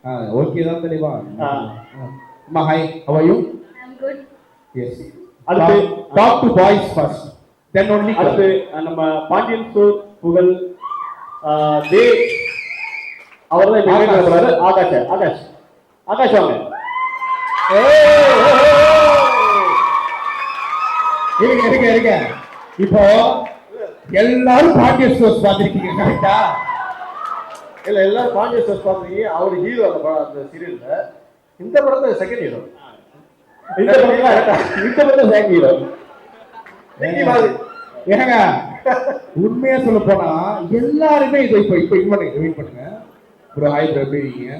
Okay தான் தெளிவா. அம்மா hi, how are you? I'm good. Yes. அடுத்து talk to boys first, then only அடுத்து நம்ம பாண்டியன் ஸ்டோர் புகழ் தே அவர் தான் இன்வைட் பண்றாரு. ஆகாஷ் ஆகாஷ் ஆகாஷ் வாங்க. இருங்க இப்போ எல்லாரும் பாண்டியன் ஸ்டோர்ஸ் பார்த்திருக்கீங்க கரெக்டா? இல்ல எல்லாரும் பாண்டியன் ஸ்டோர்ஸ் பாத்துறீங்க. அவர் ஹீரோ அந்த சீரியல்ல. இந்த படத்துல செகண்ட் ஹீரோ. இந்த படத்துல செகண்ட் ஹீரோ. ஏங்க உண்மையா சொல்ல போனா எல்லாருமே இதை இப்ப இன்வைட் பண்ணுங்க ப்ரோ. ஹாய் ப்ரோ, எப்படி இருக்கீங்க?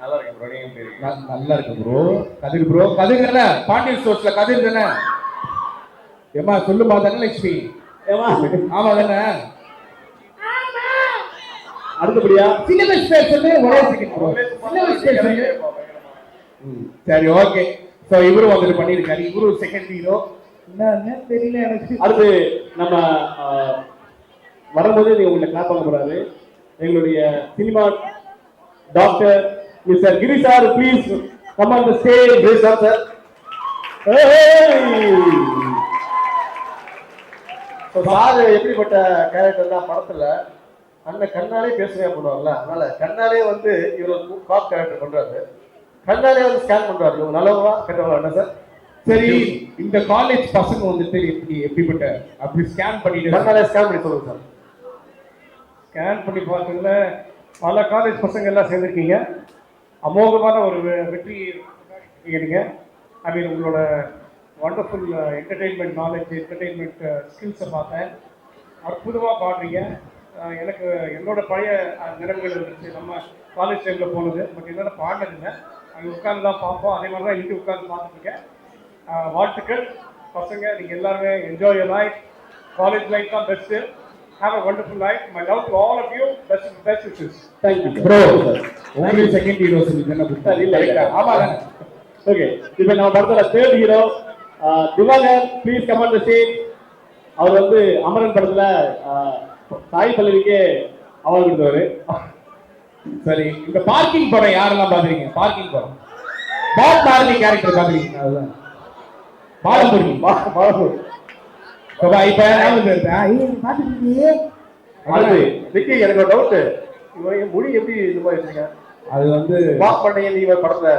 நல்லா இருக்கேன் ப்ரோ. நீங்க எப்படி இருக்கீங்க? நல்லா இருக்கு ப்ரோ. கதிர் ப்ரோ, கதிர் தானே பாண்டியன் ஸ்டோர்ஸ்ல கதிர் தானே? ஏமா சொல்லுமா தனலட்சுமி? ஏமா ஆமா தானே? அடுத்தபடியா சிலபஸ் பேர் சொல்லு. ஒரே செகண்ட் ப்ரோ, சிலபஸ் பேர் சொல்லு. சரி ஓகே. சோ இவரு வந்துட்டு பண்ணிருக்காரு. இவரு செகண்ட் ஹீரோ. என்னன்னு தெரியல எனக்கு. அடுத்து நம்ம வரும்போது நீங்க உங்களை கிளாப் பண்ண போறாரு எங்களுடைய cinema doctor mister Giri sir. Please come on the stage. Giri sir sir. Sir எப்படிப்பட்ட கேரக்டர் தான் படத்துல அண்ணன் கண்ணாலே பேசுறேன் பண்ணுவாங்கல்ல, அதனால கண்ணாலே வந்து இவர் காப் கேரக்டர் பண்றாரு. கண்ணாலே வந்து ஸ்கேன் பண்றாரு. இவங்க நல்லவங்களா கெட்டவங்களா என்ன சார்? சரி, இந்த காலேஜ் பசங்க வந்துட்டு எப்படிப்பட்ட அப்படி ஸ்கேன் பண்ணிட்டு கண்ணாலே ஸ்கேன் பண்ணி சொல்லுங்க சார். ஸ்கேன் பண்ணி பார்த்ததுல பல காலேஜ் பசங்க எல்லாம் சேர்ந்துருக்கீங்க. அமோகமான ஒரு வெற்றி நீங்கள். ஐ மீன் உங்களோட வண்டர்ஃபுல் என்டர்டெயின்மெண்ட் நாலேஜ், என்டர்டெயின்மெண்ட் ஸ்கில்ஸை பார்த்தேன். அற்புதமாக பாடுறீங்க. எனக்கு என்னோட பழைய நினைவுகள் இருந்துச்சு நம்ம காலேஜ் டைமில் போனது. பட் என்னால் பாடினதில்லை. அங்கே உட்காந்து தான் பார்ப்போம். அதே மாதிரி தான் இங்கே உட்காந்து பார்த்துருக்கேன். வாழ்த்துக்கள் பசங்க, நீங்கள் எல்லாருமே enjoy your life. College life தான் best. Have a wonderful life. My love to all of you. Best wishes. Thank you bro. only second hero என்ன புத்தா இல்ல. ஆமா தானே? ஓகே. இப்போ நம்ம படத்தோட third hero Diwakar. Please come on the stage. அவர் வந்து அமரன் படத்துல சாய் பல்லவிக்கு அவார்டு கொடுத்தவர். சரி, இந்த பார்க்கிங் படம் யாரெல்லாம் பாக்குறீங்க? பார்க்கிங் படம் பால் மார்லி கேரக்டர் பாக்குறீங்க? அதுதான் பாலமுருகி. இப்ப விக்கி, எனக்கு ஒரு டவுட். இவன் மொழி எப்படி இந்த மாதிரி வச்சிருக்க? அது வந்து வாக் பண்ணைய நீ படத்துல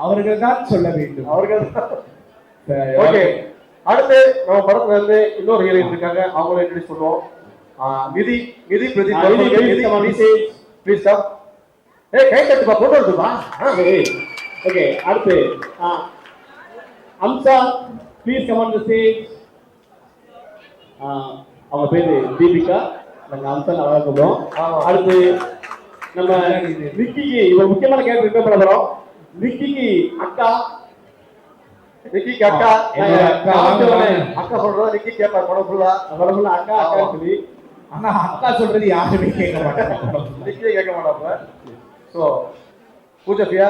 அவர்கள் தான் சொல்ல வேண்டும். அவர்கள் ஓகே. அடுத்து நம்ம படத்துல இருந்து இன்னொரு ஹீரோயின் இருக்காங்க. அவங்கள இன்ட்ரோடியூஸ் பண்ணுவோம். நிதி பிரதீப். Please come. கை தட்டுப்பா, போட்டோ எடுத்துப்பா. ஓகே. அடுத்து Amsa. Please come on the stage. அவங்க பேரு தீபிகா. நாங்க அம்சா நல்லா சொல்லுவோம். அடுத்து நம்ம விக்கிக்கு இவங்க முக்கியமான கேரக்டர் இருக்க பண்ண போறோம். விக்கிக்கு அக்கா. விக்கிக்கு அக்கா. அக்கா சொல்றதா விக்கி கேட்பா. படம் ஃபுல்லா அக்கா அக்கா சொல்லி. ஆனா அக்கா சொல்றது யாருமே கேட்க மாட்டாங்க. விக்கியே கேட்க மாட்டாங்க. So Pooja Priya.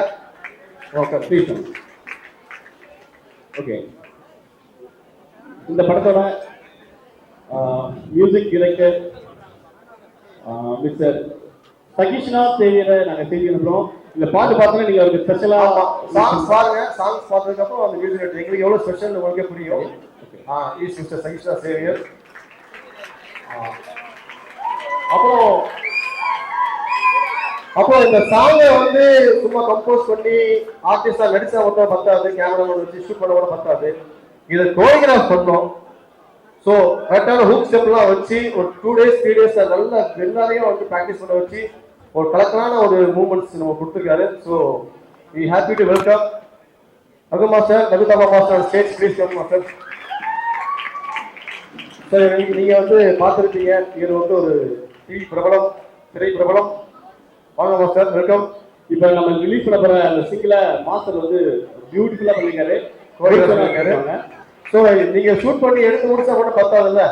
Okay please. Okay. இந்த படத்தோட மியூசிக் டைரக்டர் மிஸ்டர் சகிஷ்நாத் சேவியரை நாங்கள் செய்தி அனுப்புறோம். இந்த பாட்டு பார்த்தோன்னா நீங்கள் அவருக்கு ஸ்பெஷலாக சாங்ஸ் பாருங்க. சாங்ஸ் பார்த்ததுக்கப்புறம் அந்த மியூசிக் டைரக்டர் எங்களுக்கு எவ்வளோ ஸ்பெஷல் உங்களுக்கே புரியும். Is mister Sakishnath Xavier. அப்புறம் இந்த சாங்கை வந்து சும்மா கம்போஸ் பண்ணி ஆர்டிஸ்டா நடிச்சா மட்டும் பத்தாது, கேமரா வச்சு ஷூட் பண்ண கூட பத்தாது. இதை கோரியோகிராஃப் பண்ணோம். ஸோ கரெக்டான ஹூக் ஸ்டெப்லாம் வச்சு ஒரு 2 days 3 days நல்லா எல்லாரையும் வந்து ப்ராக்டிஸ் பண்ண வச்சு ஒரு கலக்கலான ஒரு மூமெண்ட்ஸ் நம்ம கொடுத்துருக்காரு. So we happy to welcome Raghu master, ரகுதாபா master stage. Please come master. Sir, நீங்க வந்து பார்த்துருப்பீங்க. இது வந்து ஒரு டிவி பிரபலம், திரை பிரபலம். வாங்க மாஸ்டர், வெல்கம். இப்போ நம்ம ரிலீஸ் பண்ண போற அந்த சிங்கிளை மாஸ்டர் வந்து பியூட்டிஃபுல்லா பண்ணிருக்காரு. ஸோ நீங்க ஷூட் பண்ணி எடுத்து முடிச்சா கூட பத்தாதுல்ல,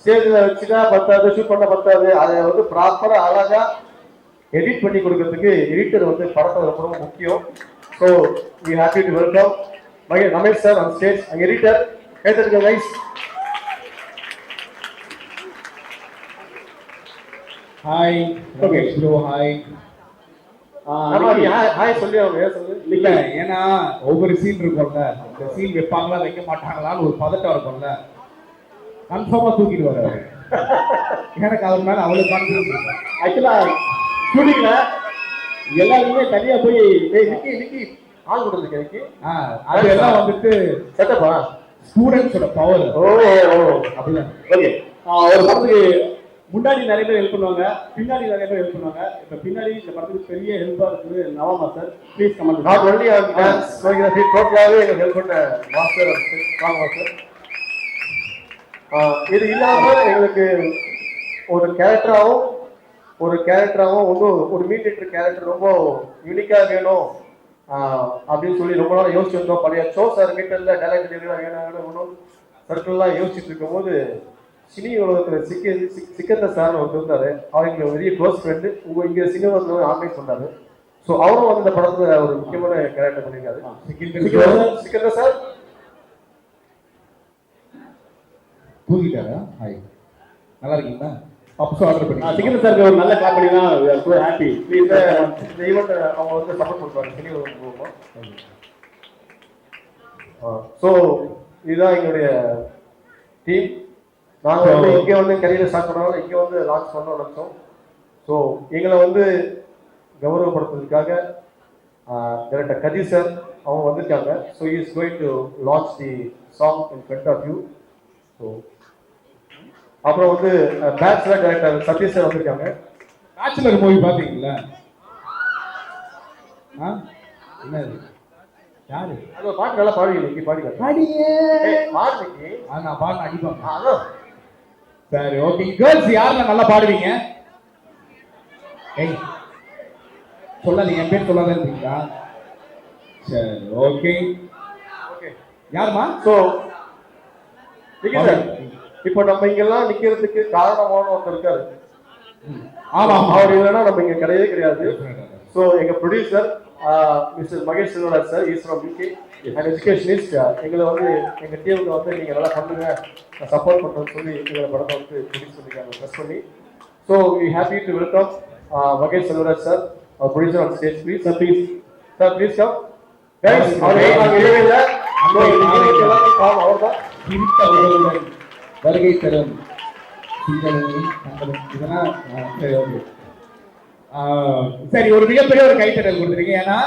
ஸ்டேஜில் வச்சுட்டா பத்தாது, ஷூட் பண்ண பத்தாது. அதை வந்து ப்ராப்பரா அழகா எடிட் பண்ணி கொடுக்கறதுக்கு எடிட்டர் வந்து படத்தை ரொம்ப ரொம்ப முக்கியம். So we happy to welcome Ramesh sir on stage. அங்கே எடிட்டர் கேட்டுருக்க guys. Hi. Okay bro, hi. ஆமா நீ ஹாய் சொல்லி அவங்க சொல்லு இல்ல ஏன்னா ஒவ்வொரு சீன் இருக்கும்ல, இந்த சீன் வைப்பாங்களா வைக்க மாட்டாங்களான்னு ஒரு பதட்டம் இருக்கும்ல, கன்ஃபார்மா தூக்கிடுவாரு அவரு. எனக்கு அவர் மேல அவ்வளவு கான்ஃபிடன்ஸ் இருக்கு. ஆக்சுவலா ஷூட்டிங்ல எல்லாருமே தனியா போய் நிக்கி நிக்கி ஆள் கொடுத்துருக்கு எனக்கு அதெல்லாம் வந்துட்டு செட்டப்பா ஸ்டூடெண்ட்ஸோட பவர். ஓ அப்படிதான். ஓகே ஒரு படத்துக்கு முன்னாடி நிறைய பேர் ஹெல்ப் பண்ணுவாங்க, பின்னாடி நிறைய பேர் ஹெல்ப் பண்ணுவாங்க. இப்ப பின்னாடி இந்த படத்துக்கு பெரிய ஹெல்ப்பா இருக்குது Nava master. Please comment. Not only on dance choreography டோட்டலாவே எனக்கு ஹெல்ப் பண்ண மாஸ்டர் நவா மாஸ்டர். இது இல்லாம எங்களுக்கு ஒரு கேரக்டராகவும் ஒரு மீடியேட்டர் கேரக்டர் ரொம்ப யூனிக்கா வேணும் அப்படின்னு சொல்லி ரொம்ப நாள் யோசிச்சிருந்தோம். பழைய ஷோ சார் மீட்டர்ல டைரக்ட் வேணும் ஒன்றும் சர்க்கிள்லாம் யோசிச்சுட்டு இருக்கும்போது சினி உலகத்தில் சிக்கந்தர் சார் ஒருத்தர் இருந்தாரு. அவங்க பெரிய க்ளோஸ் ஃப்ரெண்டு இங்கே சினிமாவில் ஆர்கனைஸ் பண்ணாரு. ஸோ அவரும் வந்து இந்த படத்துல ஒரு முக்கியமான கேரக்டர் பண்ணியிருக்காரு. சிக்கந்தர் சார் தூங்கிட்டாரா? ஹாய், நல்லா இருக்கீங்களா? பப்ஸ் ஆர்டர் பண்ணி சிக்கந்தர் சாருக்கு ஒரு நல்ல கிளாப் பண்ணி தான் ஹாப்பி. இந்த ஈவெண்ட் அவங்க வந்து சப்போர்ட் பண்ணுவாங்க சினி உலகம். ஸோ இதுதான் எங்களுடைய டீம். நாங்கள் வந்து இங்கே வந்து கரியர் ஸ்டார்ட் பண்ணோம், இங்கே வந்து லான்ச் பண்ணோம் நினச்சோம். ஸோ எங்களை வந்து கௌரவப்படுத்துறதுக்காக டைரக்டர் கதீர் சார் அவங்க வந்திருக்காங்க. So is going to launch the song in front of you. So அப்புறம் வந்து பேச்சுலர் டைரக்டர் சதீஷ் சார் வந்திருக்காங்க. பேச்சுலர் மூவி பார்த்தீங்களா? என்னது யாரு? அது பாட்டு நல்லா பாடுவீங்க, இன்னைக்கு பாடிக்கலாம். நான் பாடின அடிப்பேன். சரி ஓகே. கேர்ள்ஸ் யாருன்னா நல்லா பாடுவீங்க? ஏய் சொல்லாதீங்க, என் பேர் சொல்லாத இருக்கீங்களா? சரி ஓகே ஓகே. யாருமா? ஸோ சார் இப்போ நம்ம இங்கெல்லாம் நிக்கிறதுக்கு காரணமான ஒருத்தர் இருக்காரு. ஆமா அவர் இல்லைன்னா நம்ம இங்க கிடையவே கிடையாது. ஸோ எங்க producer mister Mahesh Selvaraj sir is from UK and educationist. எங்களை வந்து எங்க டீமுக்கு வந்து நீங்க நல்லா பண்ணுங்க, சப்போர்ட் பண்றேன்னு சொல்லி எங்களை படத்தை வந்து ப்ரொடியூஸ் பண்ணிருக்காங்க ப்ரெஸ் பண்ணி. So we happy to welcome Mahesh Selvaraj sir, அவர் producer on stage. Please sir, please sir, please come. வருகை தரும் சரி, ஒரு மிகப்பெரிய ஒரு கைத்தட்டல் கொடுத்துருக்கீங்க. ஏன்னா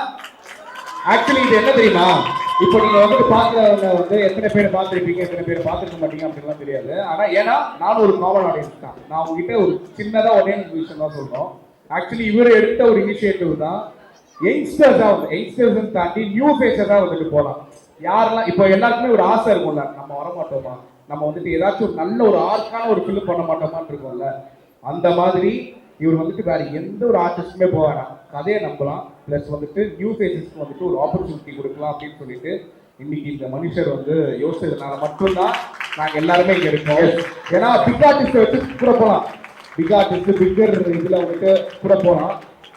ஆக்சுவலி இது என்ன தெரியுமா, இப்போ நீங்க வந்து பாக்குறவங்க வந்து எத்தனை பேர் பார்த்துருப்பீங்க, எத்தனை பேர் பார்த்துருக்க மாட்டீங்க அப்படின்லாம் தெரியாது. ஆனா ஏன்னா நானும் ஒரு காமன் ஆடியன்ஸ் தான். நான் உங்ககிட்ட ஒரு சின்னதா ஒரே விஷயம் தான் சொல்றோம். ஆக்சுவலி இவர் எடுத்த ஒரு இனிஷியேட்டிவ் தான். யங்ஸ்டர்ஸ் தாண்டி நியூ ஃபேஸை தான் வந்துட்டு போகலாம். யாரெல்லாம் இப்போ எல்லாருக்குமே ஒரு ஆசை இருக்கும்ல, நம்ம வர மாட்டோமா, நம்ம வந்துட்டு ஏதாச்சும் ஒரு நல்ல ஒரு ஆர்க்கான ஒரு ஃபிலிம் பண்ண மாட்டோமான்னு இருக்கும்ல. அந்த மாதிரி இவர் வந்துட்டு வேற எந்த ஒரு ஆர்டிஸ்டுமே போக வேணாம், கதையை நம்பலாம், பிளஸ் வந்துட்டு நியூ ஃபேஸஸ்க்கு வந்துட்டு ஒரு ஆப்பர்ச்சுனிட்டி கொடுக்கலாம் அப்படின்னு சொல்லிட்டு இன்னைக்கு இந்த மனுஷர் வந்து யோசிச்சதுனால மட்டும்தான் நாங்கள் எல்லாருமே இங்கே இருக்கோம். ஏன்னா பிக் ஆர்டிஸ்ட் வச்சு கூட போகலாம், பிக் ஆர்டிஸ்ட் பிக்கர் இதில் வந்துட்டு கூட போகலாம்.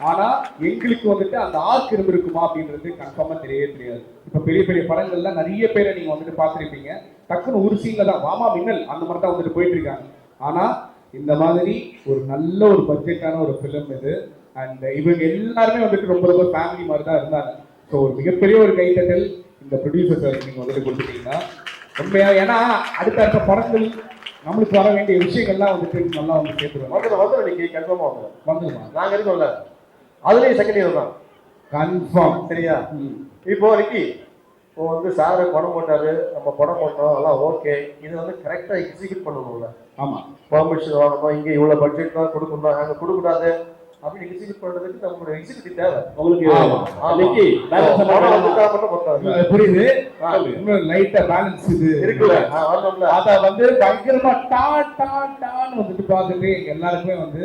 ஆனா எங்களுக்கு வந்துட்டு அந்த ஆர்க் இருக்குமா அப்படின்றது கன்ஃபார்மா தெரியவே தெரியாது. இப்ப பெரிய பெரிய படங்கள்ல நிறைய பேரை நீங்க வந்துட்டு பார்த்துருப்பீங்க, டக்குன்னு ஒரு சீன்ல தான் வாமா மின்னல் அந்த மாதிரி தான் வந்துட்டு போயிட்டு இருக்காங்க. ஆனா இந்த மாதிரி ஒரு நல்ல ஒரு பட்ஜெட்டான ஒரு ஃபிலிம் இது. அண்ட் இவங்க எல்லாருமே வந்துட்டு ரொம்ப ரொம்ப ஃபேமிலி மாதிரி தான் இருந்தாங்க. ஸோ ஒரு மிகப்பெரிய ஒரு கைத்தட்டல் இந்த ப்ரொடியூசர் நீங்க வந்துட்டு கொடுத்துட்டீங்கன்னா உண்மையா. ஏன்னா அடுத்த படங்கள் நம்மளுக்கு வர வேண்டிய விஷயங்கள்லாம் வந்துட்டு நல்லா வந்து சேர்த்துருவாங்க. வந்து நீங்க கன்ஃபார்மா வந்துருமா? நாங்க இருக்கோம்ல, அதுலயும் செகண்ட் இயர் தான் கன்ஃபார்ம். சரியா? இப்போ நிக்கி இப்போ வந்து சார் படம் போட்டாரு, நம்ம படம் போட்டோம், எல்லாம் ஓகே. இது வந்து கரெக்டா எக்ஸிக்யூட் பண்ணணும்ல. ஆமா, பெர்மிஷன் வாங்கணும், இங்க இவ்வளவு பட்ஜெட் தான் கொடுக்கணும், அங்க கொடுக்கூடாது அப்படின்னு எக்ஸிக்யூட் பண்றதுக்கு நம்மளோட எக்ஸிக்யூட்டிவ் தேவை. உங்களுக்கு புரியுது, லைட்டா பேலன்ஸ் இது இருக்குல்ல, அத வந்து பயங்கரமா டான்னு வந்துட்டு பார்த்துட்டு எல்லாருக்குமே வந்து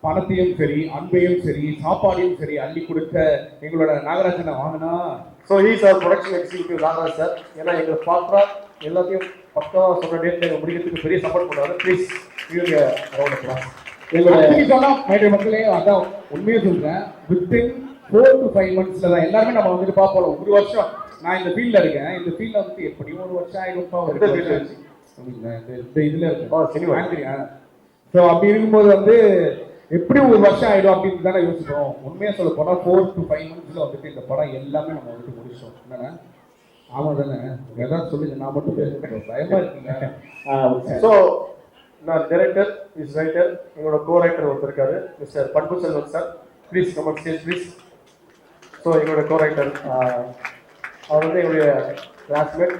பணத்தையும் சரி, அன்பையும் சரி, சாப்பாடையும் சரி அள்ளி கொடுத்த எங்களோட நாகராஜனை வாங்கினா. So he's our production executive Nagaraj sir. ஏன்னா எங்களை பார்த்தா எல்லாத்தையும் பக்காவா சொன்ன டேட்ல எங்க முடிக்கிறதுக்கு பெரிய சப்போர்ட் பண்ணுவாங்க. ப்ளீஸ் இவங்க சொன்னா மக்களே, அதான் உண்மையை சொல்றேன். வித்தின் 4 to 5 monthsல தான் எல்லாருமே நம்ம வந்துட்டு பார்ப்போம். ஒரு வருஷம் நான் இந்த ஃபீல்ட்ல இருக்கேன், இந்த ஃபீல்ட்ல வந்து எப்படியும் ஒரு வருஷம் ஆயிடும் இந்த இதுல இருக்கு. ஸோ அப்படி இருக்கும்போது வந்து எப்படி ஒரு வருஷம் ஆயிடும் அப்படின்னு தானே யோசிக்கிறோம். உண்மையா சொல்ல போனா 4 to 5 monthsல வந்துட்டு இந்த படம் எல்லாமே நம்ம வந்துட்டு முடிச்சோம். என்னன்னா ஆமா தானே, ஏதாவது சொல்லுங்க, நான் மட்டும் பேசுறேன் பயமா இருக்குங்க. ஸோ நான் டைரக்டர் இஸ் ரைட்டர், எங்களோட கோ ரைட்டர் ஒருத்தர் இருக்காரு, மிஸ்டர் பண்பு Selvan sir. Please come on stage please. So எங்களோட கோ ரைட்டர் அவர் வந்து எங்களுடைய கிளாஸ்மேட்,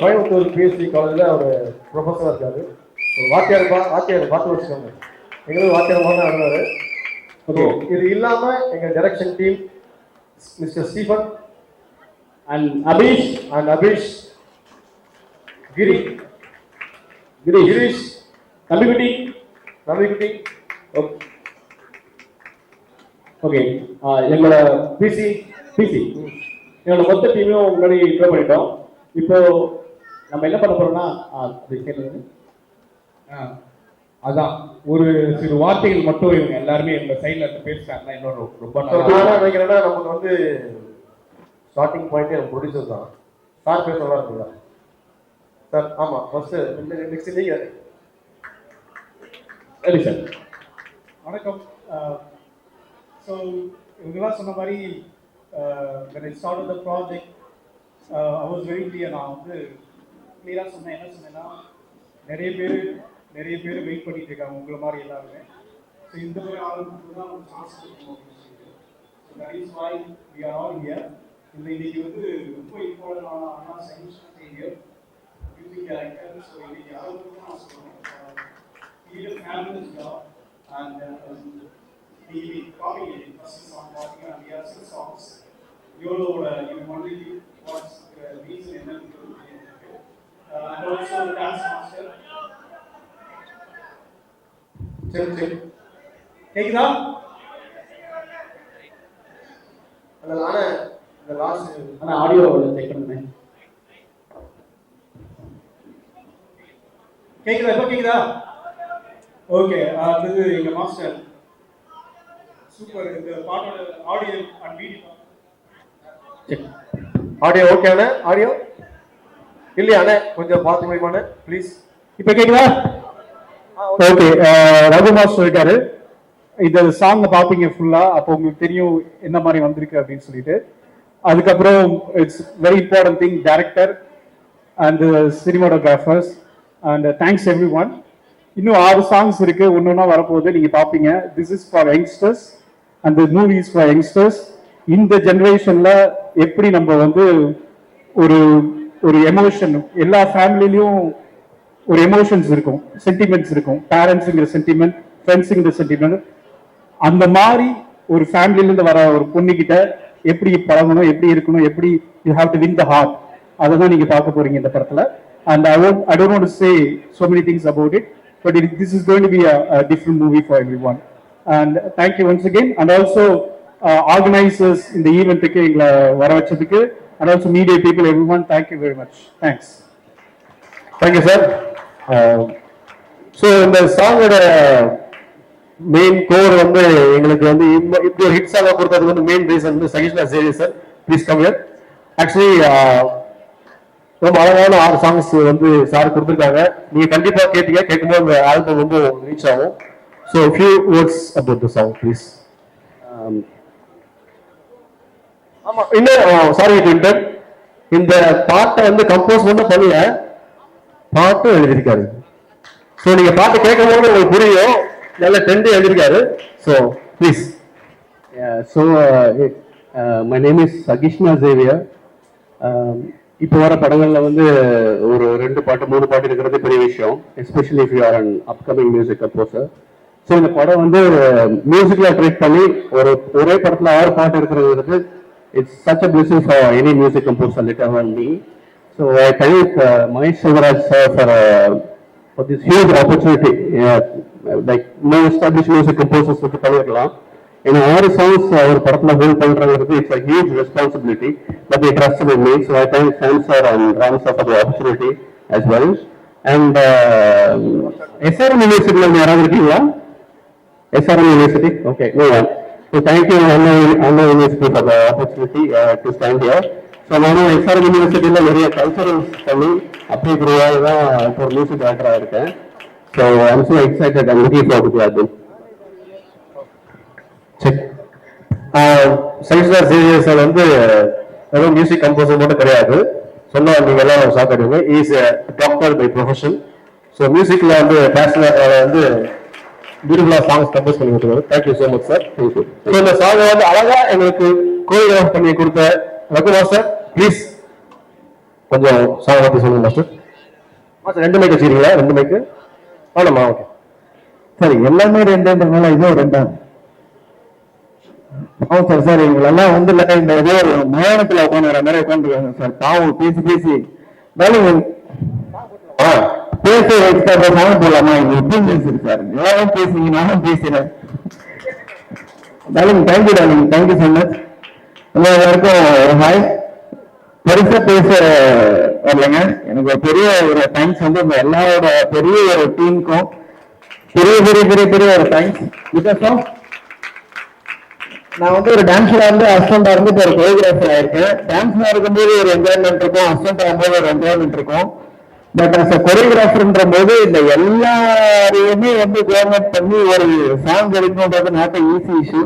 கோயம்புத்தூர் பிஎஸ்சி காலேஜில் அவர் ப்ரொஃபஸராக இருக்காரு. வாத்தியார் பார்த்து வச்சுக்கோங்க, எங்களுக்கு வாத்தியார் மாதிரி தான் இருந்தார். ஓகே, இது இல்லாமல் எங்கள் direction team mister Stephen and Abeesh, Girish, நம்பிக்குட்டி. ஓகே, எங்களோட பிசி என்னோட மொத்த டீமையும் முன்னாடி ட்ரை பண்ணிட்டோம். இப்போ நம்ம என்ன பண்ண போறோம்னா அதான் ஒரு சிறு வார்த்தைகள் மட்டும் இவங்க எல்லாருமே எங்க சைட்ல இருந்து பேசுறாங்க. இன்னொரு ரொம்ப நான் நினைக்கிறேன்னா நமக்கு வந்து ஸ்டார்டிங் பாயிண்டே ப்ரொடியூசர் தான். சார் பேச நல்லா இருக்குங்களா சார்? ஆமாம், ஃபர்ஸ்ட் நெக்ஸ்ட் நீங்கள். சரி சார். வணக்கம். ஸோ இவங்கெல்லாம் சொன்ன மாதிரி when I started the project, I was very clear. நான் வந்து கிளியராக சொன்னேன். என்ன சொன்னேன்னா, நிறைய பேர் வெயிட் பண்ணிட்டு இருக்காங்க உங்களை மாதிரி எல்லாருமே. ஸோ இந்த மாதிரி ஆளுங்களுக்கு தான் சான்ஸ் கொடுக்கணும் அப்படின்னு சொல்லிட்டு. So that is why we are all here. இன்னைக்கு வந்து ரொம்ப இம்பார்ட்டன்டான அண்ணா சயின்ஸ் சேவியர் மியூசிக் டைரக்டர். ஸோ இன்னைக்கு யாருக்கு நான் சொல்லுவேன், families job and we copying it. First song copying, and we have 6 songs. Yoloda, you only what's the reason and also the dance master. சரி கேக்குதா? அந்த லாஸ்ட் ஆடியோ செக் பண்ணுங்க. கேக்குதா? இப்போ கேக்குதா? ஓகே, அது எங்க மாஸ்டர் சூப்பர். இந்த பாட்டோட audio and video audio okay அண்ணே? ஆடியோ இல்லையா அண்ணே? கொஞ்சம் பார்த்து முடியுமாண்ணே ப்ளீஸ்? இப்போ கேக்குதா? ஓகே, ரகு மாஸ்டர் இருக்காரு. இந்த சாங் பார்ப்பீங்க ஃபுல்லா, அப்போ உங்களுக்கு தெரியும் என்ன மாதிரி வந்திருக்கு அப்படின்னு சொல்லிட்டு. அதுக்கப்புறம் it's very important thing, director and cinematographers and thanks every one. இன்னும் 6 சாங்ஸ் இருக்கு, ஒன்னொன்னா வரப்போகுது, நீங்க பாப்பீங்க. This is for youngsters and movie is for youngsters. இந்த ஜெனரேஷன்ல எப்படி நம்ம வந்து ஒரு ஒரு எமோஷன், எல்லா ஃபேமிலிலையும் ஒரு எமோஷன்ஸ் இருக்கும், சென்டிமெண்ட்ஸ் இருக்கும். பேரண்ட்ஸுங்கிற சென்டிமெண்ட், ஃப்ரெண்ட்ஸுங்கிற சென்டிமெண்ட், அந்த மாதிரி ஒரு ஃபேமிலில இருந்து வர ஒரு பொண்ணுகிட்ட எப்படி பழகணும், எப்படி இருக்கணும், எப்படி you have to win the heart, அதை தான் நீங்க பார்க்க போறீங்க இந்த படத்துல. And I don't want to say so many things about it, but this is going to be a different movie for everyone. And thank you once again, and also organizers in the event vara vachadukku, and also media people, everyone, thank you very much. Thanks. Thank you sir. So இந்த சாங்கோட main core வந்து எங்களுக்கு வந்து இப்படி ஒரு hit சாங்கா கொடுத்ததுக்கு வந்து மெயின் ரீசன் வந்து சகிஷ்ணா சேரி sir. Please come here. Actually ரொம்ப அழகான 6 சாங்ஸ் வந்து சார் கொடுத்துருக்காங்க. நீங்க கண்டிப்பா கேட்டீங்க, கேட்கும்போது அந்த ஆல்பம் வந்து ரீச் ஆகும். So few words about the song please. ஆமா, இன்னும் சாரி டுவின்டர், இந்த பாட்டை வந்து கம்போஸ் பண்ண பண்ணல, பாட்டும் எழுதியிருக்காரு. ஸோ நீங்க பாட்டு கேட்கும் போது உங்களுக்கு புரியும், நல்ல ட்ரெண்ட் எழுதியிருக்காரு. So please. My name is Sagishna Xavier. இப்போ வர படங்கள்ல வந்து ஒரு 2 பாட்டு 3 பாட்டு இருக்கிறது பெரிய விஷயம், especially if you are an upcoming music composer. So இந்த படம் வந்து ஒரு மியூசிக்ல ட்ரீட் பண்ணி ஒரே படத்துல 6 பாட்டு இருக்கிறது, it's such a blessing for any music composer lit ever me. So I thank Mahesh Sivaraj sir for this huge opportunity. Like no established music composers வந்து பண்ணிருக்கலாம். In 6 songs ஒரு படத்துல ஹோல்ட் பண்றது, it's a huge responsibility, but they trusted in me. So I thank Sam sir and Ram sir for the opportunity as well. And SRM University ல யாராவது இருக்கீங்களா? SRM University, okay, no one. So thank you Anna University for the opportunity to stand here. So நானும் SRM University ல நிறைய culturals பண்ணி அப்படியே குருவாக தான் இப்போ மியூசிக் டைரக்டராக இருக்கேன். So I'm so excited. I'm looking forward to the album. செக் சைஸ்வர் சேவியர் சார் வந்து வெறும் மியூசிக் கம்போசர் மட்டும் கிடையாது. சொன்னா நீங்க எல்லாம் ஷாக் ஆடுவீங்க. Is doctor by profession. So மியூசிக்ல வந்து பேஷனட் வந்து பியூட்டிஃபுல்லா சாங்ஸ் கம்போஸ் பண்ணி கொடுத்துருவாரு. Thank you so much sir. Thank you. So இந்த சாங்கை வந்து அழகா எங்களுக்கு கோரியோகிராஃப் பண்ணி கொடுத்த ரகு மாஸ்டர், ப்ளீஸ் கொஞ்சம் சாங் பற்றி சொல்லுங்க மாஸ்டர். மாஸ்டர் 2 மைக் வச்சுக்கிறீங்களா? 2 மைக்கு ஆமாம்மா. ஓகே சரி, எல்லாமே ரெண்டுன்றதுனால இதுவும் ரெண்டா? ஆமாம் சார். சார் இவங்களெல்லாம் வந்து இந்த ஏதோ ஒரு மயானத்தில் உட்காந்துற மாதிரி உட்காந்துருக்காங்க சார். பாவம் பேசி பேசி பேச வச்சுட்டா சாங் போடலாமா? இங்க எப்படி பேசுது சார்? எல்லாரும் பேசுங்க, நானும் பேசுறேன். Darling thank you darling, thank you so much. எல்லாருக்கும் ஒரு ஹாய். பெருசா பேச வரலைங்க. எனக்கு ஒரு பெரிய ஒரு தேங்க்ஸ் வந்து இந்த எல்லாரோட பெரிய ஒரு டீமுக்கும் பெரிய பெரிய பெரிய பெரிய ஒரு தேங்க்ஸ். பிகாஸ் ஆஃப் நான் வந்து ஒரு டான்ஸரா இருந்து அசிஸ்டண்டா இருந்து இப்போ ஒரு கோரியோகிராஃபர் ஆயிருக்கேன். டான்ஸரா இருக்கும்போது ஒரு என்ஜாய்மெண்ட் இருக்கும், அசிஸ்டண்ட் ஆகும்போது ஒரு என்ஜாய்மெண்ட் இருக்கும். பட் அஸ் அ கொரியோகிராஃபர்ன்ற போது இந்த எல்லாரையுமே வந்து கோஆர்டினேட் பண்ணி ஒரு சாங் எடுக்கணுன்றது நாட் ஈஸி இஷ்யூ.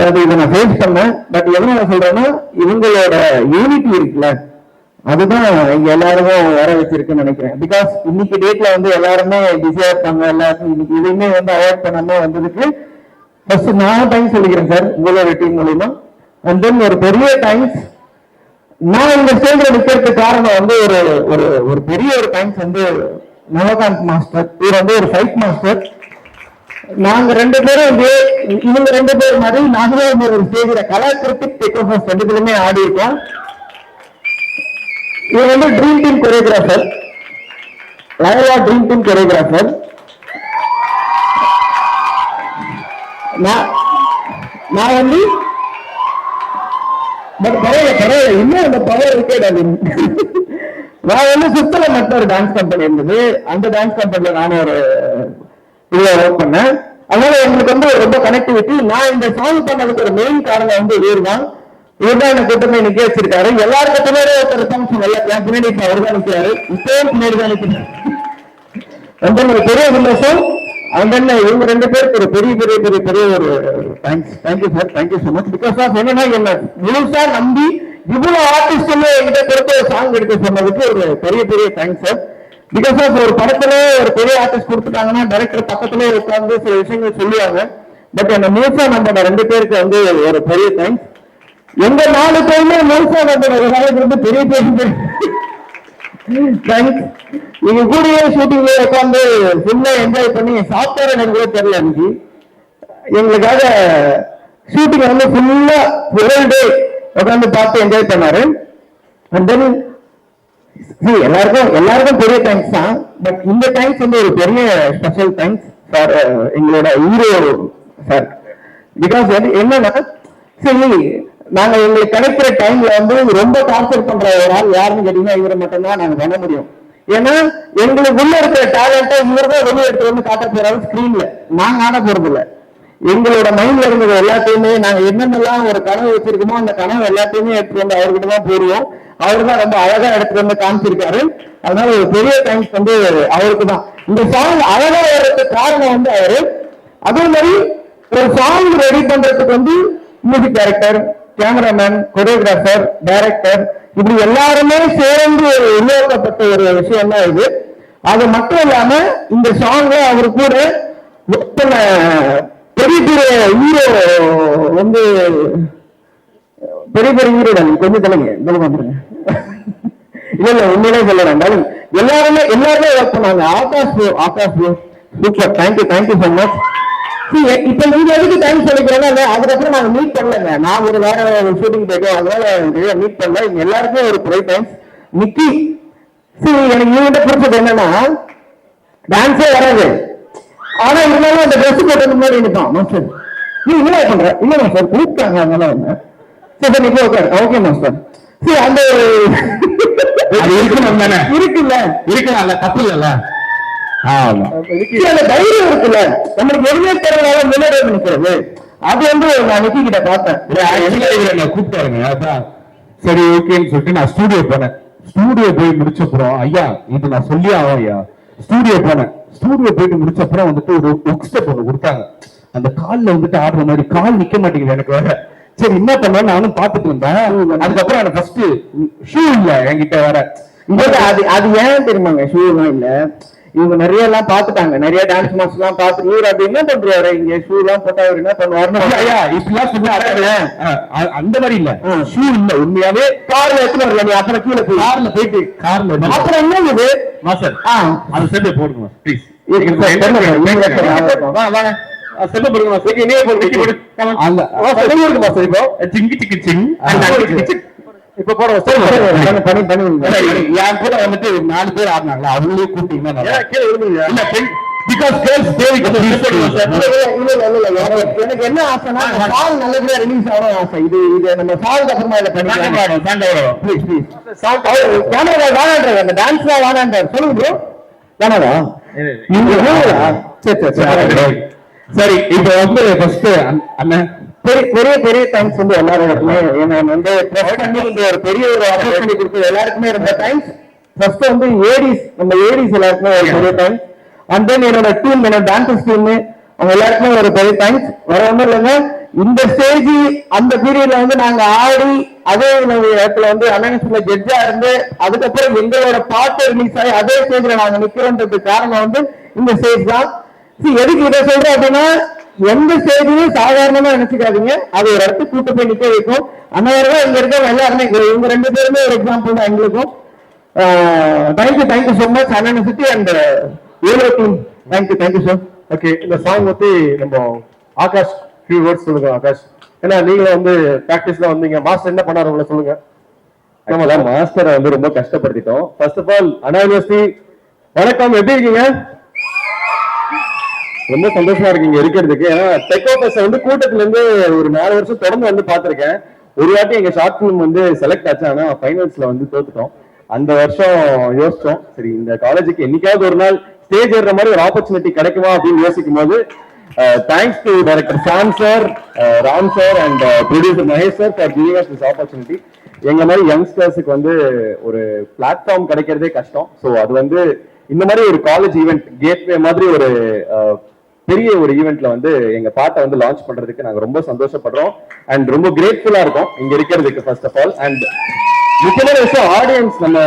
அது இதை நான் ஃபேஸ் பண்ணேன். பட் என்ன நான் சொல்றேன்னா, இவங்களோட யூனிட்டி இருக்குல்ல, அதுதான் இங்க எல்லாருக்கும் வர வச்சிருக்குன்னு நினைக்கிறேன். பிகாஸ் இன்னைக்கு டேட்ல வந்து எல்லாருமே பிஸியா இருப்பாங்க. எல்லாருக்கும் இன்னைக்கு இதையுமே வந்து அவாய்ட் பண்ணாம வந்ததுக்கு ஃபர்ஸ்ட் நான் தேங்க்ஸ் சொல்லிக்கிறேன் சார், உங்களோட டீம் மூலியமா. அண்ட் தென் ஒரு பெரிய தேங்க்ஸ், நான் இந்த ஸ்டேஜ்ல நிற்கிறதுக்கு காரணம் வந்து ஒரு ஒரு ஒரு பெரிய ஒரு தேங்க்ஸ் வந்து நவகாந்த் மாஸ்டர். இவர் வந்து ஒரு ஃபைட் மாஸ்டர். நாங்க 2 பேரும் வந்து இவங்க 2 பேர் மாதிரி நாங்களும் ஒரு ஸ்டேஜ்ல கலாக்கிருத்திக் டெக்கோஃபர்ஸ் 2 பேருமே ஆடி இருக்கோம். இவர் வந்து dream team choreographer, Loyola dream team choreographer. நான் வந்து பரவாயில்ல இன்னும் அந்த பவர் இருக்கே. நான் வந்து சுத்தல மட்டும் ஒரு டான்ஸ் கம்பெனி இருந்தது. அந்த டான்ஸ் கம்பெனில நானும் ஒரு இதுல ஒர்க் பண்ணேன். அதனால எங்களுக்கு வந்து ரொம்ப கனெக்டிவிட்டி. நான் இந்த சாங் பண்ணதுக்கு ஒரு மெயின் காரணம் வந்து இவர் தான். இவர் தான் என்ன கூட்டமே நிக்க வச்சிருக்காரு. எல்லாருக்கும் பின்னாடி ஒருத்தர் சாங்ஸ் நல்லா என் பின்னாடி அவர் தான் நிற்கிறாரு. இப்பவும் பின்னாடி தான் நிற்கிறாரு. ரொம்ப ஒரு பெரிய சந்தோஷம். அந்த இவங்க 2 பேருக்கு ஒரு பெரிய பெரிய பெரிய பெரிய ஒரு thanks. Thank you sir, thank you so much. Because of என்னன்னா என்ன முழுசா நம்பி இவ்வளவு ஆர்டிஸ்ட் என்கிட்ட கொடுத்து ஒரு சாங் எடுக்க சொன்னதுக்கு ஒரு பெரிய பெரிய தேங்க்ஸ் சார். பிகாஸ் ஆஃப் ஒரு படத்துல ஒரு பெரிய ஆர்டிஸ்ட் கொடுத்துட்டாங்கன்னா டைரக்டர் பக்கத்துல உட்கார்ந்து சில விஷயங்கள் சொல்லுவாங்க. பட் அந்த முழுசா நம்ம 2 பேருக்கு வந்து ஒரு பெரிய தேங்க்ஸ். எங்க 4 பேருமே முழுசா நம்ம வந்து பெரிய பெரிய தேங்க்ஸ். நீங்க கூடிய ஷூட்டிங்ல உட்காந்து ஃபுல்லா என்ஜாய் பண்ணி சாப்பிட்டாரு எனக்கு கூட தெரியல. அன்னைக்கு எங்களுக்காக ஷூட்டிங் வந்து ஃபுல்லா ஃபுல் டே உட்காந்து பார்த்து என்ஜாய் பண்ணாரு. அண்ட் தென் எல்லாருக்கும் பெரிய தேங்க்ஸ் தான். பட் இந்த தேங்க்ஸ் வந்து ஒரு பெரிய ஸ்பெஷல் தேங்க்ஸ் ஃபார் எங்களோட ஹீரோ சார். பிகாஸ் என்னன்னா, சரி நாங்க எங்களுக்கு கிடைக்கிற டைம்ல வந்து ரொம்ப டார்ச்சர் பண்ற ஒரு ஆள் யாருன்னு கேட்டீங்கன்னா இவரை மட்டும்தான் நாங்க பண்ண முடியும். ஏன்னா எங்களுக்கு உள்ள இருக்கிற டேலண்ட்டை இவர் தான் வெளியே எடுத்து வந்து காட்ட போறாரு ஸ்கிரீன்ல. நாங்க ஆட போறது இல்லை. எங்களோட மைண்ட்ல இருந்தது எல்லாத்தையுமே நாங்க என்னென்னலாம் ஒரு கனவு வச்சிருக்கோமோ அந்த கனவு எல்லாத்தையுமே எடுத்து வந்து அவர்கிட்ட தான் போடுவோம். அவரு தான் ரொம்ப அழகா எடுத்து வந்து காமிச்சிருக்காரு. அதனால ஒரு பெரிய தேங்க்ஸ் வந்து அவருக்கு தான். இந்த சாங் அழகா வர்றதுக்கு காரணம் வந்து அவரு. அதே மாதிரி ஒரு சாங் ரெடி பண்றதுக்கு வந்து music director, cameraman, choreographer, director இப்படி எல்லாருமே சேர்ந்து உருவாக்கப்பட்ட ஒரு விஷயம் தான் இது. அது மட்டும் இல்லாம இந்த சாங்ல அவரு கூட பெரிய பெரிய ஹீரோ வந்து பெரிய பெரிய ஹீரோ தான். கொஞ்சம் தலைங்க வந்துருங்க. இல்ல உண்மையிலே சொல்ல வேண்டாம். எல்லாருமே ஒர்க் பண்ணாங்க. Akash super. Thank you so much. இப்ப நீங்க எதுக்கு டைம் சொல்லிக்கிறேன்னா அதுக்கப்புறம் நாங்க மீட் பண்ணலங்க. நான் ஒரு வேற ஷூட்டிங் போயிட்டோம். அதனால மீட் பண்ணல. இங்க எல்லாருக்கும் ஒரு பெரிய தேங்க்ஸ். நிக்கி சரி எனக்கு இவங்கிட்ட பிடிச்சது என்னன்னா டான்ஸே வராது. ஆனா இருந்தாலும் அந்த ட்ரெஸ் போட்டது முன்னாடி நிற்பான். மாஸ்டர் நீ என்ன பண்ற? இல்ல மாஸ்டர் கூப்பிட்டாங்க அதனால வந்தேன். சரி நீ போய் ஓகே மாஸ்டர். சரி அந்த இருக்கணும் தானே? இருக்குல்ல தப்பு இல்ல. அந்த தைரியம் இருக்குல்ல நம்மளுக்கு எதுவுமே தெரியல முன்னாடி நிற்கிறது. அது வந்து நான் நிக்கி கிட்ட பார்த்தேன். கூப்பிட்டாருங்க. அதான் சரி ஓகேன்னு சொல்லிட்டு நான் ஸ்டூடியோ போனேன். ஸ்டூடியோ போய் முடிச்சப்புறம் ஐயா இது நான் சொல்லி ஆகும் ஐயா ஸ்டூடியோ போனேன். ஸ்டூடியோ போயிட்டு முடிச்ச அப்புறம் வந்துட்டு ஒரு ஒர்க் ஸ்டெப் ஒன்று கொடுத்தாங்க. அந்த காலில் வந்துட்டு ஆடுற மாதிரி கால் நிக்க மாட்டேங்குது எனக்கு வேற. சரி என்ன பண்ணலாம் நானும் பார்த்துட்டு இருந்தேன். அதுக்கப்புறம் எனக்கு ஃபர்ஸ்ட் ஷூ இல்லை என்கிட்ட வேற. அது அது ஏன் தெரியுமாங்க ஷூ எல்லாம் இல்ல, இவங்க நிறைய எல்லாம் பாத்துட்டாங்க, நிறைய டான்ஸ் மாஸ்டர் எல்லாம் பாத்துட்டு இவர் அப்படி என்ன பண்றாரு இங்க ஷூ எல்லாம் போட்டா அவர் என்ன பண்ணுவாரு இப்பெல்லாம் சொன்னா அந்த மாதிரி இல்ல, ஷூ இல்ல உண்மையாவே கார்ல எத்தனை வருது அப்புறம் கீழே போய் கார்ல போயிட்டு கார்ல அப்புறம் என்ன இது மாஸ்டர் அந்த செட்டை போடுங்க ப்ளீஸ். செட்டை போடுங்க மாஸ்டர். இனியே போடுங்க அந்த இருக்கு மாஸ்டர். இப்போ சிங்கி சிக்கி சிங் இப்ப போற என் கூட வந்துட்டு 4 பேர் ஆடினாங்களா அவங்களே கூப்பிட்டீங்கன்னா எனக்கு என்ன ஆசைன்னா சாங் நல்லபடியா ரிலீஸ் ஆகணும் ஆசை. இது இது நம்ம சாங் அப்புறமா இல்ல பண்ணிக்கலாம். ப்ளீஸ் ப்ளீஸ் கேமரா வேணான்றாரு, அந்த டான்ஸ் தான் வேணான்றாரு. சொல்லுங்க ப்ரோ வேணாதா? சரி இப்ப வந்து ஃபர்ஸ்ட் அண்ணன் பெரிய பெரிய தேங்க்ஸ் வந்து எல்லாருக்குமே வந்து ஒரு பெரிய ஒரு ஆப்பர்ச்சுனிட்டி கொடுத்தது எல்லாருக்குமே இருந்த தேங்க்ஸ். ஃபர்ஸ்ட் வந்து ஏடிஸ், நம்ம ஏடிஸ் எல்லாருக்குமே ஒரு பெரிய தேங்க்ஸ். அண்ட் தென் என்னோட டீம், என்னோட டான்சர்ஸ் டீம், அவங்க எல்லாருக்குமே ஒரு பெரிய தேங்க்ஸ். வேற ஒன்றும் இல்லைங்க, இந்த ஸ்டேஜ் அந்த பீரியட்ல வந்து நாங்க ஆடி அதே இடத்துல வந்து அனௌன்ஸ்ல ஜட்ஜா இருந்து அதுக்கப்புறம் எங்களோட பாட்டு ரிலீஸ் ஆகி அதே ஸ்டேஜ்ல நாங்க நிக்கிறோன்றதுக்கு காரணம் வந்து இந்த ஸ்டேஜ் தான். எதுக்கு இதை சொல்றோம் அப்படின்னா, எந்த ஸ்டேஜையும் சாதாரணமா நினைச்சுக்காதீங்க, அது ஒரு இடத்துக்கு கூட்டு போய் நிக்க வைக்கும். அந்த மாதிரி இங்க இருக்க எல்லாருமே இவங்க 2 பேருமே ஒரு எக்ஸாம்பிள் தான் எங்களுக்கும். தேங்க்யூ சோ மச் அண்ணன் சிட்டி அண்ட் ஏழு டீம். Thank you sir. ஓகே, இந்த சாங் பத்தி நம்ம ஆகாஷ் ஃபியூ வேர்ட்ஸ் சொல்லுங்க ஆகாஷ். ஏன்னா நீங்க வந்து பிராக்டிஸ்ல வந்தீங்க, மாஸ்டர் என்ன பண்ணாரு உங்களை சொல்லுங்க. நம்ம மாஸ்டரை வந்து ரொம்ப கஷ்டப்படுத்திட்டோம். First of all Anna university வணக்கம், எப்படி இருக்கீங்க? ரொம்ப சந்தோஷமா இருக்கு இங்க இருக்கிறதுக்கு. ஏன்னா டெக்கோபஸ் வந்து கூட்டத்துல இருந்து ஒரு 4 வருஷம் தொடர்ந்து வந்து பாத்திருக்கேன். ஒரு வாட்டி எங்க ஷார்ட் பிலிம் வந்து செலக்ட் ஆச்சு, ஆனா ஃபைனல்ஸ்ல வந்து தோத்துட்டோம். அந்த வருஷம் யோசிச்சோம், சரி இந்த காலேஜுக்கு என்னைக்காவது ஒரு நாள் ஸ்டேஜ் ஏறுற மாதிரி ஒரு ஆப்பர்ச்சுனிட்டி கிடைக்குமா அப்படின்னு யோசிக்கும் போது thanks to director Sam sir, Ram sir and producer Mahesh sir for giving us this opportunity. எங்க மாதிரி யங்ஸ்டர்ஸுக்கு வந்து ஒரு பிளாட்ஃபார்ம் கிடைக்கிறதே கஷ்டம். ஸோ அது வந்து இந்த மாதிரி ஒரு காலேஜ் ஈவெண்ட் கேட்வே மாதிரி ஒரு பெரிய ஒரு ஈவெண்ட்ல வந்து எங்க பாட்டை வந்து லான்ச் பண்றதுக்கு நாங்க ரொம்ப சந்தோஷப்படுறோம் அண்ட் ரொம்ப கிரேட்ஃபுல்லா இருக்கோம் இங்க இருக்கிறதுக்கு. ஃபர்ஸ்ட் ஆஃப் ஆல் அண்ட் முக்கியமான விஷயம், ஆடியன்ஸ் நம்ம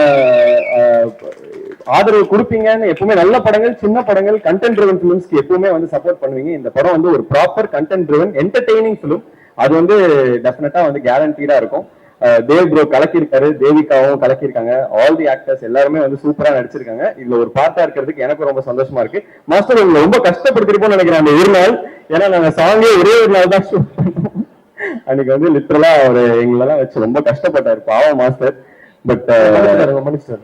ஆதரவு கொடுப்பீங்கன்னு. எப்பவுமே நல்ல படங்கள், சின்ன படங்கள், கண்டென்ட் ட்ரிவன் ஃபிலிம்ஸ்க்கு எப்பவுமே வந்து சப்போர்ட் பண்ணுவீங்க. இந்த படம் வந்து ஒரு proper content driven entertaining film. அது வந்து டெஃபினட்டா வந்து கேரண்டீடா இருக்கும். தேவ் ப்ரோ கலக்கியிருக்காரு, தேவிகாவும் கலக்கியிருக்காங்க, ஆல் தி ஆக்டர்ஸ் எல்லாருமே வந்து சூப்பரா நடிச்சிருக்காங்க. இதுல ஒரு பார்ட்டா இருக்கிறதுக்கு எனக்கு ரொம்ப சந்தோஷமா இருக்கு. மாஸ்டர் உங்களை ரொம்ப கஷ்டப்படுத்திருப்போம்னு நினைக்கிறேன் அந்த ஒரு நாள். ஏன்னா நாங்க சாங்கே ஒரே ஒரு நாள் தான் ஷூட் பண்ணோம். அன்னைக்கு வந்து லிட்டரலா அவர் எங்களெல்லாம் வச்சு ரொம்ப கஷ்டப்பட்டாரு பாவம் மாஸ்டர். பட் மனுஷர்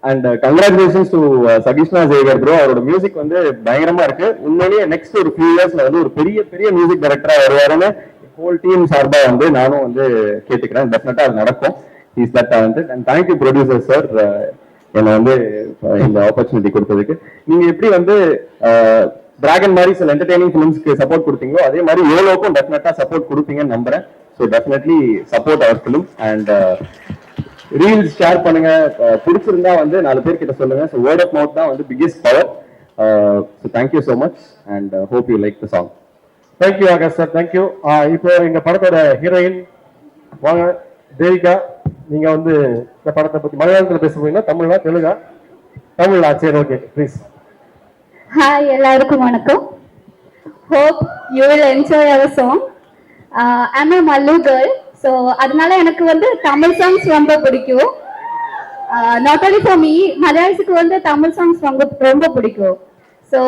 and congratulations to Sakishna Xavier bro. அவரோட மியூசிக் வந்து பயங்கரமா இருக்கு. உண்மையிலேயே நெக்ஸ்ட் ஒரு ஃபியூ இயர்ஸ்ல வந்து ஒரு பெரிய பெரிய மியூசிக் டைரக்டரா வருவாருன்னு ஹோல் டீம் சார்பா வந்து நானும் வந்து கேட்டுக்கிறேன். டெஃபினட்டா அது நடக்கும். Is that talented and thank you producer sir என்னை வந்து இந்த ஆப்பர்ச்சுனிட்டி கொடுத்ததுக்கு. நீங்க எப்படி வந்து டிராகன் மாதிரி சில என்டர்டெய்னிங் ஃபிலிம்ஸ்க்கு சப்போர்ட் கொடுத்தீங்களோ அதே மாதிரி ஏலோக்கும் டெஃபினட்டா சப்போர்ட் கொடுப்பீங்கன்னு நம்புறேன். So definitely support our film and reels share பண்ணுங்க. பிடிச்சிருந்தா வந்து 4 பேர்கிட்ட சொல்லுங்க. ஸோ வேர்ட் ஆஃப் மவுத் தான் வந்து biggest power. So thank you so much and hope you like the song. Thank you Akash sir, thank you. இப்போ எங்க படத்தோட ஹீரோயின் வாங்க தேவிகா, நீங்க வந்து இந்த படத்தை பத்தி மலையாளத்துல பேச போறீங்களா, தமிழா, தெலுங்கா? தமிழா, சரி ஓகே ப்ளீஸ். ஹாய் எல்லாருக்கும் வணக்கம். Hope you will enjoy our song. I'm a Mallu girl, so அதனால எனக்கு வந்து தமிழ் சாங்ஸ் ரொம்ப பிடிக்கும். நாட் only ஃபார் மீ, மலையாளத்துக்கு வந்து தமிழ் சாங்ஸ் ரொம்ப பிடிக்கும். ஸோ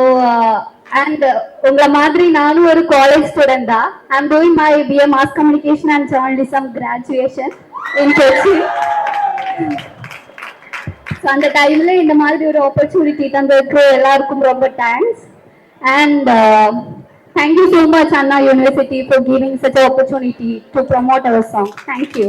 அண்ட் உங்களை மாதிரி நானும் ஒரு காலேஜ் ஸ்டூடெண்ட் தான். I'm doing my BA mass communication and journalism graduation in Kochi. So அந்த டைம்ல இந்த மாதிரி ஒரு ஆப்பர்ச்சுனிட்டி தந்ததுக்கு எல்லாருக்கும் ரொம்ப thanks. And thank you so much Anna university for giving such opportunity to promote our song. Thank you.